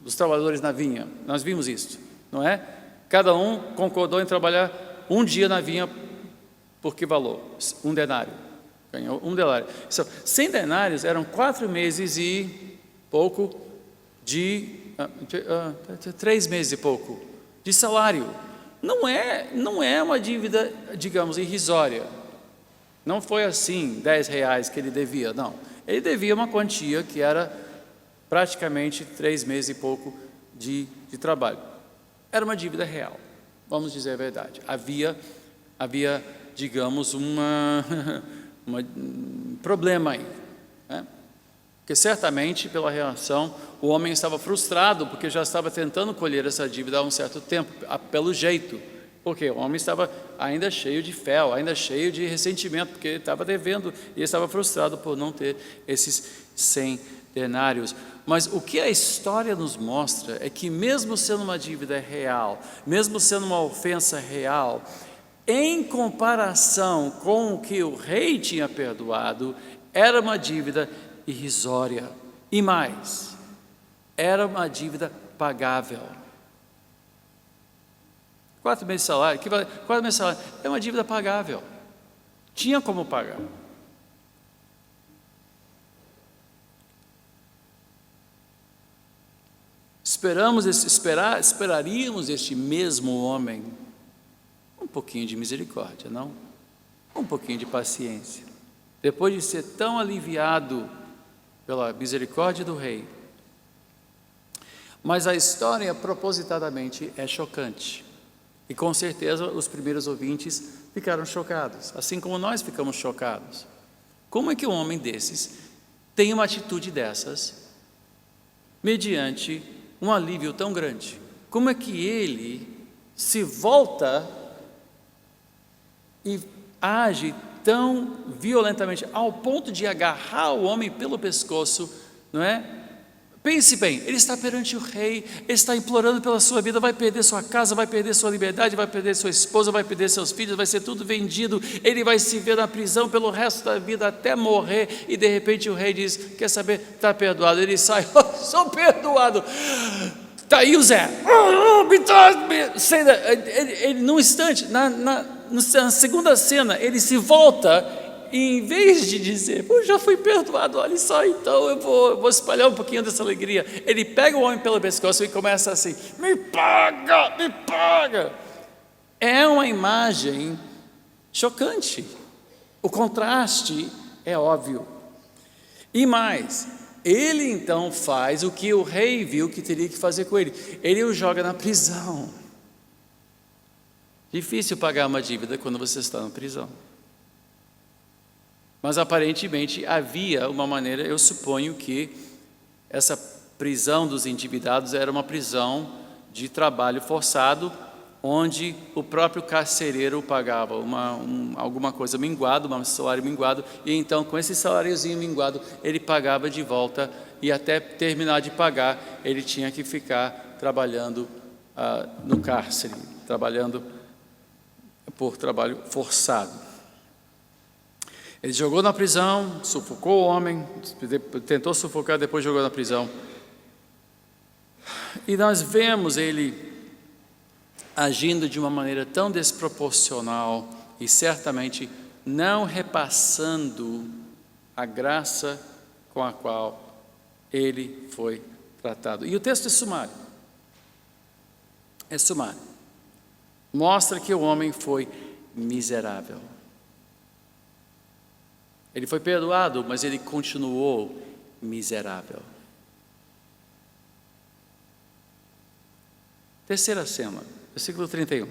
dos trabalhadores na vinha, nós vimos isso, não é? Cada um concordou em trabalhar um dia na vinha. Por que valor? 1 denário. Ganhou 1 denário. 100 denários eram 4 meses e pouco de 3 meses e pouco de salário. Não é uma dívida, digamos, irrisória. Não foi assim 10 reais que ele devia, não. Ele devia uma quantia que era praticamente 3 meses e pouco de trabalho. Era uma dívida real, vamos dizer a verdade. Havia digamos, um problema aí, né? Porque certamente, pela reação, o homem estava frustrado, porque já estava tentando colher essa dívida há um certo tempo, pelo jeito, porque o homem estava ainda cheio de fel, ainda cheio de ressentimento, porque ele estava devendo e estava frustrado por não ter esses 100 denários. Mas o que a história nos mostra é que mesmo sendo uma dívida real, mesmo sendo uma ofensa real, em comparação com o que o rei tinha perdoado, era uma dívida irrisória. E mais, era uma dívida pagável. 4 meses de salário, 4 meses de salário, é uma dívida pagável. Tinha como pagar. Esperaríamos este mesmo homem um pouquinho de misericórdia, não? Um pouquinho de paciência. Depois de ser tão aliviado pela misericórdia do rei. Mas a história, propositadamente, é chocante. E com certeza os primeiros ouvintes ficaram chocados, assim como nós ficamos chocados. Como é que um homem desses tem uma atitude dessas, mediante um alívio tão grande? Como é que ele se volta e age tão violentamente, ao ponto de agarrar o homem pelo pescoço, não é? Pense bem, ele está perante o rei, ele está implorando pela sua vida, vai perder sua casa, vai perder sua liberdade, vai perder sua esposa, vai perder seus filhos, vai ser tudo vendido, ele vai se ver na prisão pelo resto da vida até morrer, e de repente o rei diz, quer saber, está perdoado, ele sai, sou perdoado, está aí o Zé, ele num instante, na segunda cena, ele se volta, e em vez de dizer, já fui perdoado, olha só, então eu vou espalhar um pouquinho dessa alegria, ele pega o homem pelo pescoço e começa assim, me paga, me paga. É uma imagem chocante, o contraste é óbvio. E mais, ele então faz o que o rei viu que teria que fazer com ele, ele o joga na prisão. Difícil pagar uma dívida quando você está na prisão. Mas aparentemente havia uma maneira, eu suponho que essa prisão dos endividados era uma prisão de trabalho forçado, onde o próprio carcereiro pagava alguma coisa minguado, um salário minguado, e então com esse saláriozinho minguado ele pagava de volta, e até terminar de pagar ele tinha que ficar trabalhando no cárcere, trabalhando por trabalho forçado. Ele jogou na prisão, sufocou o homem, tentou sufocar, depois jogou na prisão. E nós vemos ele agindo de uma maneira tão desproporcional e certamente não repassando a graça com a qual ele foi tratado. E o texto é sumário. É sumário. Mostra que o homem foi miserável. Ele foi perdoado, mas ele continuou miserável. Terceira cena, versículo 31.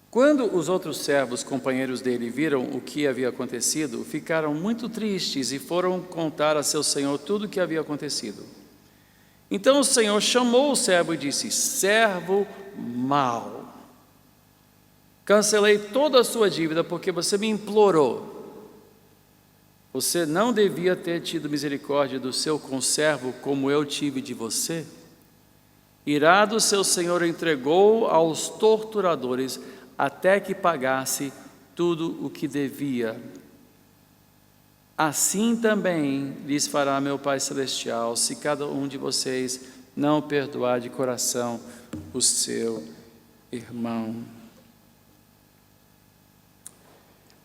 Quando os outros servos, companheiros dele, viram o que havia acontecido, ficaram muito tristes e foram contar a seu senhor tudo o que havia acontecido. Então o senhor chamou o servo e disse: servo mau, cancelei toda a sua dívida porque você me implorou. Você não devia ter tido misericórdia do seu conservo como eu tive de você? Irado, seu senhor entregou aos torturadores até que pagasse tudo o que devia. Assim também lhes fará meu Pai Celestial, se cada um de vocês não perdoar de coração o seu irmão.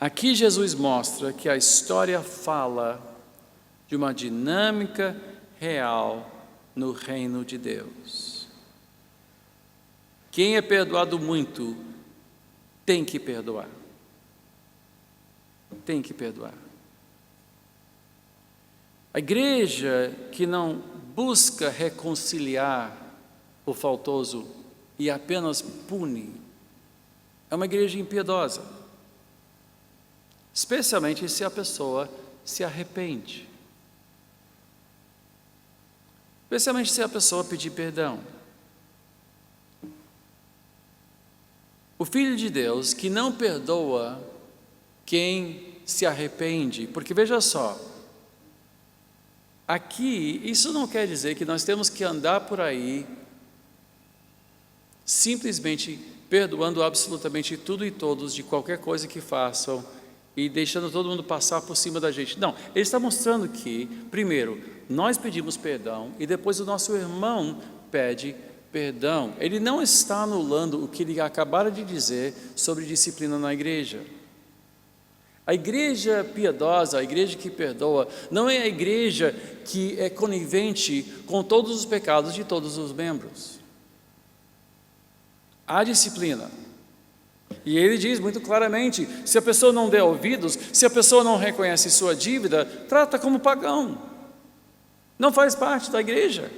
Aqui Jesus mostra que a história fala de uma dinâmica real no reino de Deus. Quem é perdoado muito, tem que perdoar. Tem que perdoar. A igreja que não busca reconciliar o faltoso e apenas pune, é uma igreja impiedosa. Especialmente se a pessoa se arrepende. Especialmente se a pessoa pedir perdão. O Filho de Deus que não perdoa quem se arrepende, porque veja só, aqui isso não quer dizer que nós temos que andar por aí simplesmente perdoando absolutamente tudo e todos de qualquer coisa que façam e deixando todo mundo passar por cima da gente. Não, ele está mostrando que, primeiro, nós pedimos perdão e depois o nosso irmão pede perdão. Ele não está anulando o que ele acabara de dizer sobre disciplina na igreja. A igreja piedosa, a igreja que perdoa, não é a igreja que é conivente com todos os pecados de todos os membros. Há disciplina. E ele diz muito claramente, se a pessoa não der ouvidos, se a pessoa não reconhece sua dívida, trata como pagão. Não faz parte da igreja.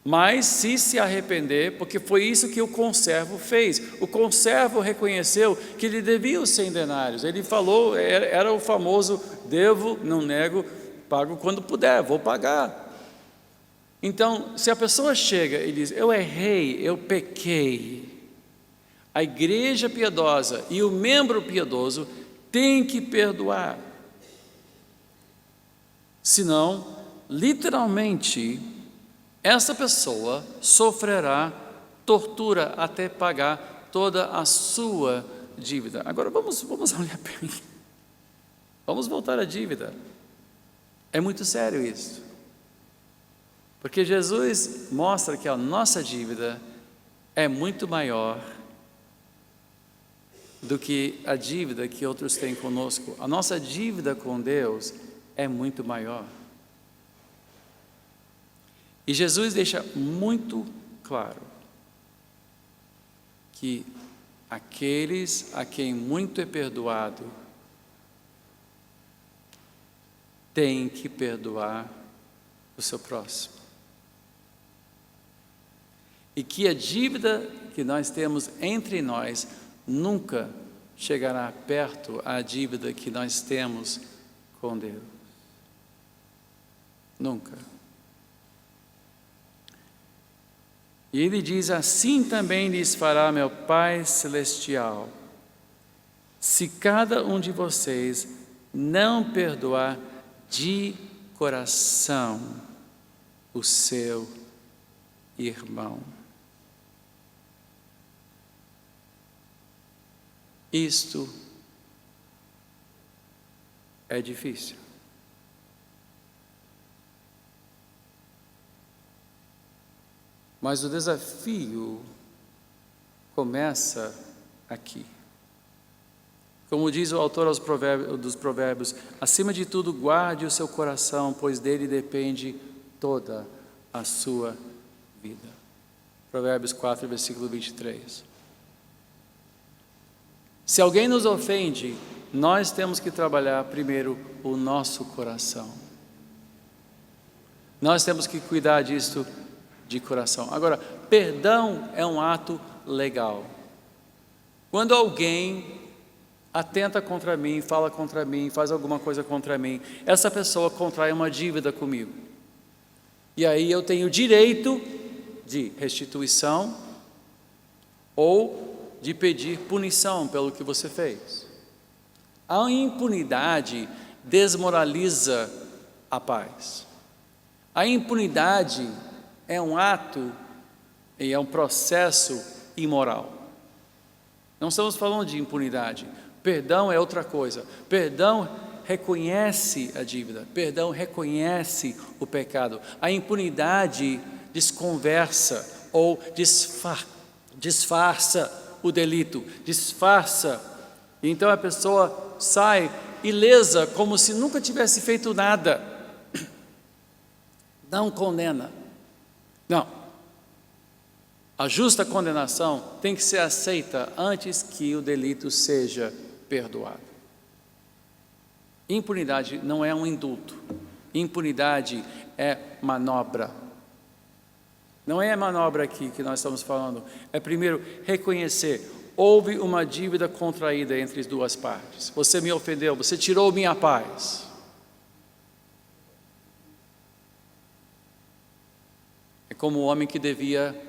Mas se arrepender, porque foi isso que o conservo fez. O conservo reconheceu que ele devia os 100 denários. Ele falou, era o famoso, devo, não nego, pago quando puder, vou pagar. Então, se a pessoa chega e diz, eu errei, eu pequei, a igreja piedosa e o membro piedoso tem que perdoar. Senão, literalmente, essa pessoa sofrerá tortura até pagar toda a sua dívida. Agora vamos olhar para mim. Vamos voltar à dívida. É muito sério isso. Porque Jesus mostra que a nossa dívida é muito maior do que a dívida que outros têm conosco. A nossa dívida com Deus é muito maior. E Jesus deixa muito claro que aqueles a quem muito é perdoado têm que perdoar o seu próximo. E que a dívida que nós temos entre nós nunca chegará perto à dívida que nós temos com Deus. Nunca. E ele diz, assim também lhes fará meu Pai Celestial, se cada um de vocês não perdoar de coração o seu irmão. Isto é difícil. Mas o desafio começa aqui. Como diz o autor dos Provérbios, acima de tudo guarde o seu coração, pois dele depende toda a sua vida. Provérbios 4, versículo 23. Se alguém nos ofende, nós temos que trabalhar primeiro o nosso coração. Nós temos que cuidar disso de coração. Agora, perdão é um ato legal. Quando alguém atenta contra mim, fala contra mim, faz alguma coisa contra mim, essa pessoa contrai uma dívida comigo. E aí eu tenho direito de restituição ou de pedir punição pelo que você fez. A impunidade desmoraliza a paz. A impunidade é um ato e é um processo imoral. Não estamos falando de impunidade. Perdão é outra coisa. Perdão reconhece a dívida. Perdão reconhece o pecado. A impunidade desconversa ou disfarça o delito. Disfarça. Então a pessoa sai ilesa, como se nunca tivesse feito nada. Não condena. Não. A justa condenação tem que ser aceita antes que o delito seja perdoado. Impunidade não é um indulto. Impunidade é manobra. Não é a manobra aqui que nós estamos falando. É primeiro reconhecer. Houve uma dívida contraída entre as duas partes. Você me ofendeu, você tirou minha paz. É como o homem que devia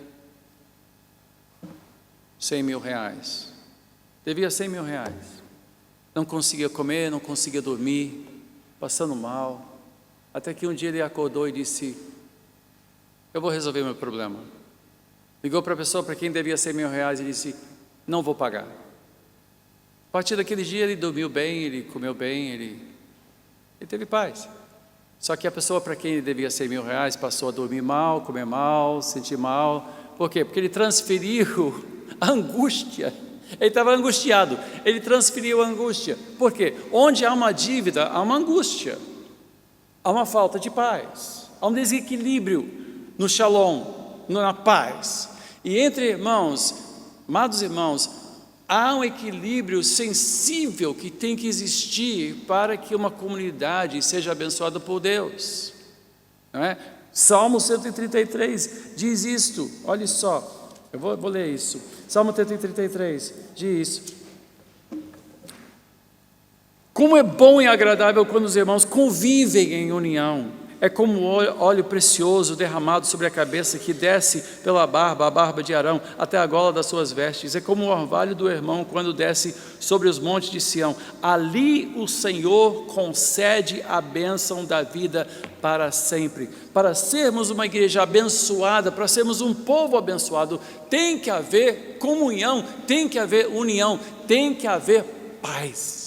100 mil reais. Devia 100 mil reais. Não conseguia comer, não conseguia dormir, passando mal. Até que um dia ele acordou e disse: eu vou resolver meu problema. Ligou para a pessoa para quem devia 100 mil reais e disse: não vou pagar. A partir daquele dia ele dormiu bem, ele comeu bem, ele teve paz. Só que a pessoa para quem ele devia 100 mil reais passou a dormir mal, comer mal, sentir mal. Por quê? Porque ele transferiu a angústia. Ele estava angustiado, ele transferiu a angústia. Por quê? Onde há uma dívida, há uma angústia, há uma falta de paz, há um desequilíbrio no shalom, na paz. E entre irmãos, amados irmãos, há um equilíbrio sensível que tem que existir para que uma comunidade seja abençoada por Deus. Não é? Salmo 133 diz isto, olha só. Eu vou ler isso. Salmo 133 diz: como é bom e agradável quando os irmãos convivem em união. É como óleo precioso derramado sobre a cabeça que desce pela barba, a barba de Arão, até a gola das suas vestes. É como o orvalho do irmão quando desce sobre os montes de Sião. Ali o Senhor concede a bênção da vida para sempre. Para sermos uma igreja abençoada, para sermos um povo abençoado, tem que haver comunhão, tem que haver união, tem que haver paz.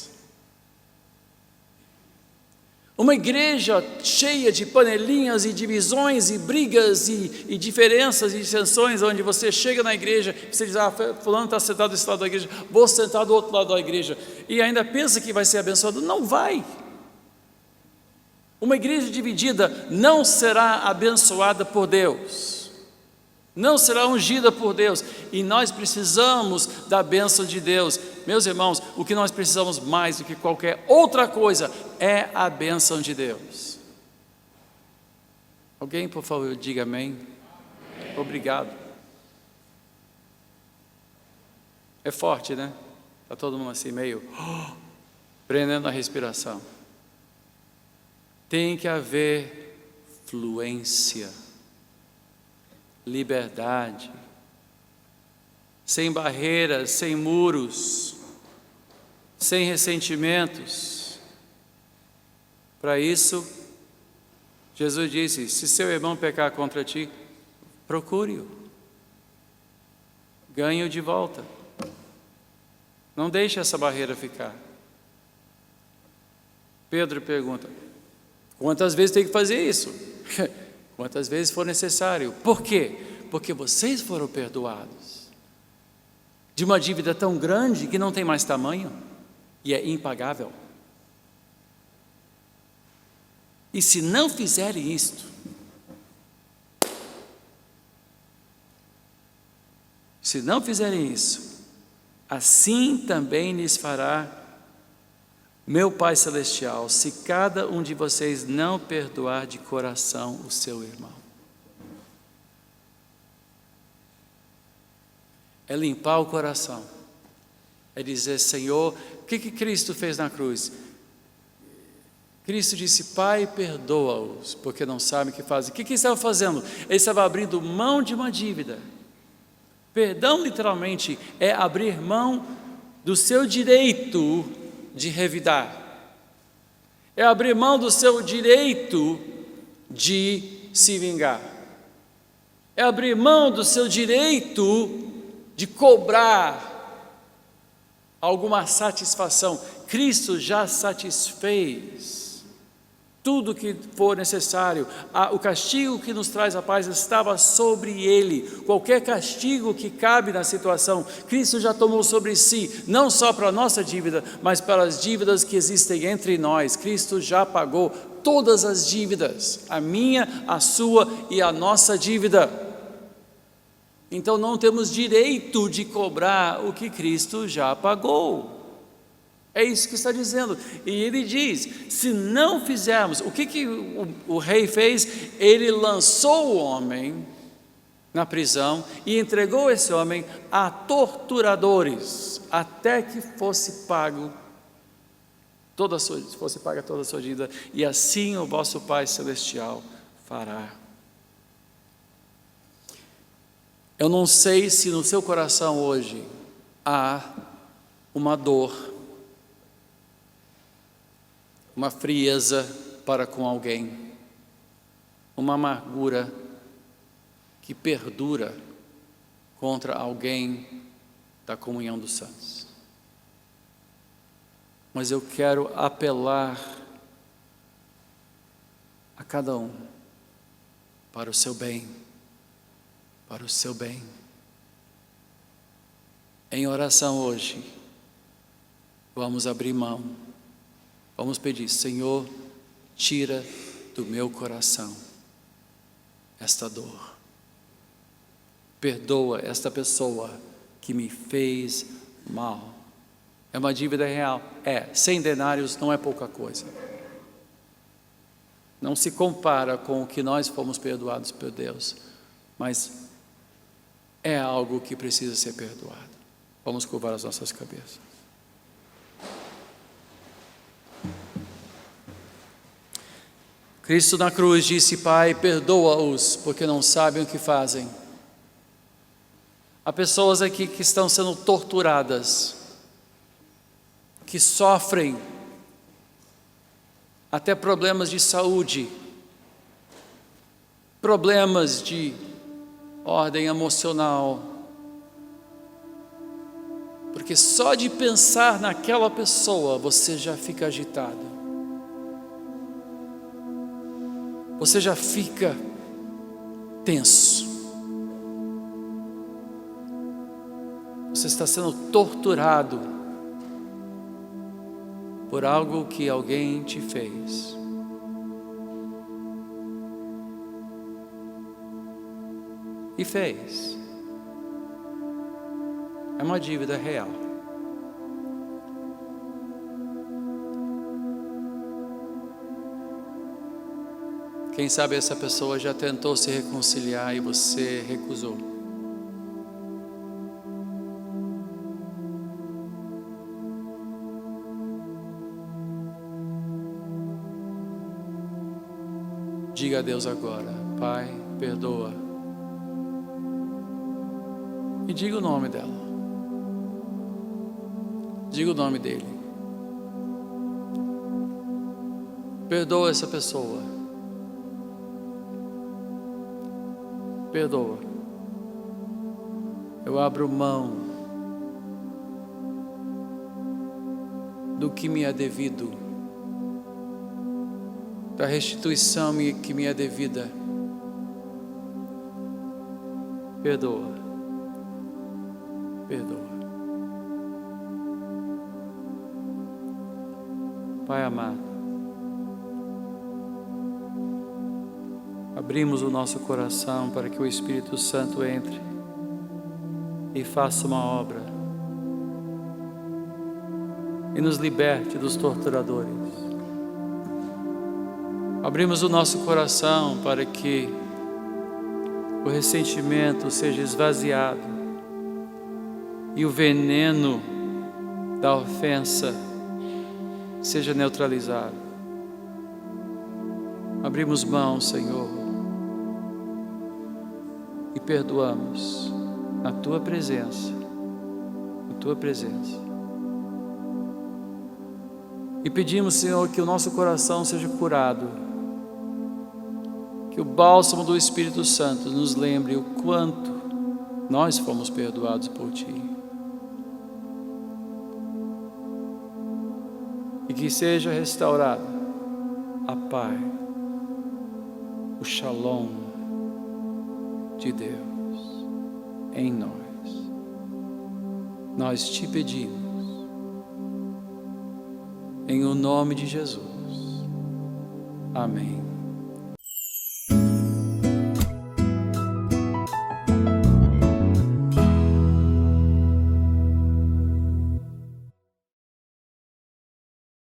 Uma igreja cheia de panelinhas e divisões e brigas e diferenças e dissensões, onde você chega na igreja e você diz: fulano está sentado desse lado da igreja, vou sentar do outro lado da igreja, e ainda pensa que vai ser abençoado. Não vai. Uma igreja dividida não será abençoada por Deus, não será ungida por Deus, e nós precisamos da bênção de Deus. Meus irmãos, o que nós precisamos mais do que qualquer outra coisa é a bênção de Deus. Alguém, por favor, diga amém. Obrigado. É forte, né? Está todo mundo assim meio prendendo a respiração. Tem que haver fluência, liberdade, sem barreiras, sem muros, sem ressentimentos. Para isso, Jesus disse: se seu irmão pecar contra ti, procure-o, ganhe-o de volta, não deixe essa barreira ficar. Pedro pergunta: quantas vezes tem que fazer isso? Quantas vezes for necessário. Por quê? Porque vocês foram perdoados de uma dívida tão grande que não tem mais tamanho e é impagável. E se não fizerem isto, assim também lhes fará Meu Pai Celestial, se cada um de vocês não perdoar de coração o seu irmão. É limpar o coração. É dizer, Senhor, o que Cristo fez na cruz? Cristo disse, Pai, perdoa-os, porque não sabem o que fazem. O que ele estava fazendo? Ele estava abrindo mão de uma dívida. Perdão, literalmente, é abrir mão do seu direito de revidar. É abrir mão do seu direito de se vingar. É abrir mão do seu direito de cobrar alguma satisfação. Cristo já satisfez tudo que for necessário. O castigo que nos traz a paz estava sobre ele. Qualquer castigo que cabe na situação, Cristo já tomou sobre si, não só para a nossa dívida, mas para as dívidas que existem entre nós. Cristo já pagou todas as dívidas, a minha, a sua e a nossa dívida. Então não temos direito de cobrar o que Cristo já pagou. É isso que está dizendo. E ele diz, se não fizermos, o que o rei fez? Ele lançou o homem na prisão e entregou esse homem a torturadores, até que fosse paga toda a sua dívida, e assim o vosso Pai Celestial fará. Eu não sei se no seu coração hoje há uma dor, uma frieza para com alguém, uma amargura que perdura contra alguém da comunhão dos santos. Mas eu quero apelar a cada um para o seu bem, para o seu bem. Em oração hoje, vamos abrir mão. Vamos pedir, Senhor, tira do meu coração esta dor. Perdoa esta pessoa que me fez mal. É uma dívida real? 100 denários não é pouca coisa. Não se compara com o que nós fomos perdoados por Deus, mas é algo que precisa ser perdoado. Vamos curvar as nossas cabeças. Cristo na cruz disse, Pai, perdoa-os, porque não sabem o que fazem. Há pessoas aqui que estão sendo torturadas, que sofrem até problemas de saúde, problemas de ordem emocional, porque só de pensar naquela pessoa você já fica agitado. Você já fica tenso. Você está sendo torturado por algo que alguém te fez. E fez. É uma dívida real. Quem sabe essa pessoa já tentou se reconciliar e você recusou. Diga a Deus agora, Pai, perdoa. E diga o nome dela. Diga o nome dele. Perdoa essa pessoa. Perdoa. Eu abro mão do que me é devido, da restituição que me é devida. Perdoa. Perdoa. Pai amado, abrimos o nosso coração para que o Espírito Santo entre e faça uma obra. e nos liberte dos torturadores. Abrimos o nosso coração para que o ressentimento seja esvaziado e o veneno da ofensa seja neutralizado. Abrimos mão, Senhor, e perdoamos na Tua presença, E pedimos, Senhor, que o nosso coração seja curado, que o bálsamo do Espírito Santo nos lembre o quanto nós fomos perdoados por Ti. E que seja restaurada a paz, o shalom de Deus em nós. Nós te pedimos, em o nome de Jesus. Amém.